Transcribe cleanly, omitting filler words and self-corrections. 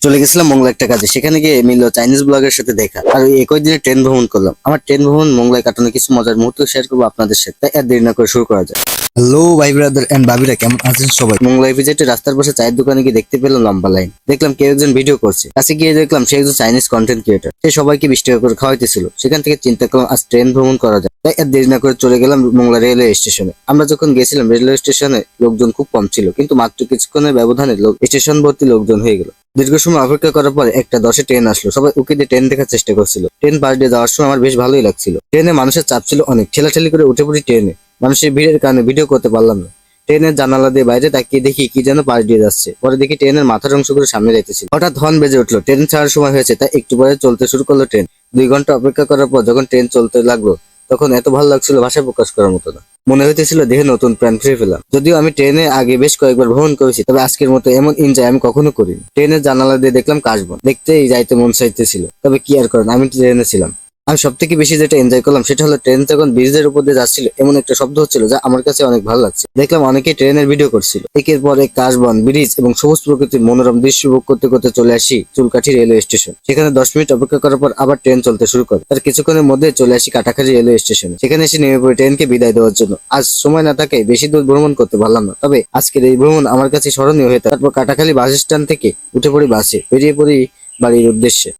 চলে গেছিলাম মংলা একটা কাজে। সেখানে গিয়ে মিললো চাইনিজ ব্লগের সাথে দেখা। আর ওই একই দিনে ট্রেন ভ্রমণ করলাম। আমার ট্রেন ভ্রমণ মংলায় কাটানো কিছু মজার মুহূর্ত শেয়ার করবো আপনাদের সাথে। তাই আর দেরি না করে শুরু করা যায়। হ্যালো ভাই ব্রাদার এন্ড ভাবিরা, কেমন আছেন সবাই? মংলায় ভিজিটে রাস্তার পাশে চায়ের দোকানে গিয়ে দেখতে পেলাম লম্বা লাইন। দেখলাম কেউ একজন ভিডিও করছে। কাছে গিয়ে দেখলাম সে একজন চাইনিজ কন্টেন্ট ক্রিয়েটর। সে সবাইকে 20 টাকা করে খাওয়াইতেছিল। সেখান থেকে চিন্তা করলাম আজ ট্রেন ভ্রমণ করা যায়। তাই আর দেরি না করে চলে গেলাম মংলা রেলওয়ে স্টেশনে। আমরা যখন গেছিলাম রেলওয়ে স্টেশনে লোকজন খুব কম ছিল, কিন্তু মাত্র কিছুক্ষণের ব্যবধানে স্টেশন ভর্তি লোকজন হয়ে গেল। দীর্ঘ সময় অপেক্ষা করার পর 1টা 10-এ ট্রেন আসলো। সবাই উকি দিয়ে ট্রেন দেখার চেষ্টা করছিল। ট্রেন পাশ দিয়ে যাওয়ার সময় আমার বেশ ভালোই লাগছিল। ট্রেনে মানুষের চাপ ছিল অনেক। ঠেলাঠেলি করে উঠে পড়ি ট্রেনে। মানুষের ভিড়ের কারণে ভিডিও করতে পারলাম না। ট্রেনের জানালা দিয়ে বাইরে তাকিয়ে দেখি কি যেন পাশ দিয়ে যাচ্ছে। পরে দেখি ট্রেনের মাথার অংশ করে সামনে যাইতেছিল। হঠাৎ হর্ন বেজে উঠলো। ট্রেন ছাড়ার সময় হয়েছে, তাই একটু পরে চলতে শুরু করলো ট্রেন। 2 ঘন্টা অপেক্ষা করার পর যখন ট্রেন চলতে লাগলো, তখন এত ভালো লাগছিল ভাষায় প্রকাশ করার মতো না। মনে হইতেছিল দেহে নতুন প্রাণ ফিরে পেলাম। যদিও আমি ট্রেনে আগে বেশ কয়েকবার ভ্রমণ করেছি, তবে আজকের মতো এমন এনজয় আমি কখনো করিনি। ট্রেনের জানালা দিয়ে দেখলাম কাশবন। দেখতেই যাইতে মন চাইতেছিল, তবে কি আর করেন, আমি ট্রেনে ছিলাম। আমি সব থেকে বেশি যেটা এনজয় করলাম সেটা হলো ট্রেন যখন ব্রিজের উপর দিয়ে যাচ্ছিল, এমন একটা শব্দ হচ্ছিল যা আমার কাছে অনেক ভালো লাগছে। দেখলাম অনেকেই ট্রেনের ভিডিও করছিল। একের পর এক কাশবন, ব্রিজ এবং সবুজ প্রকৃতির মনোরম দৃশ্য উপভোগ করতে করতে চলে আসি চুলকাঠি রেলওয়ে স্টেশন। সেখানে 10 মিনিট অপেক্ষা করার পর আবার ট্রেন চলতে শুরু করে। তার কিছুক্ষণের মধ্যে চলে আসি কাটাখালী রেলওয়ে স্টেশনে। সেখানে এসে নেমে পড়ি ট্রেনকে বিদায় দেওয়ার জন্য। আজ সময় না থাকে বেশি দূর ভ্রমণ করতে পারলাম না, তবে আজকের এই ভ্রমণ আমার কাছে স্মরণীয় হয়ে থাকে। তারপর কাটাখালী বাস স্ট্যান্ড থেকে উঠে পড়ি বাসে, বেরিয়ে পড়ি বাড়ির উদ্দেশ্যে।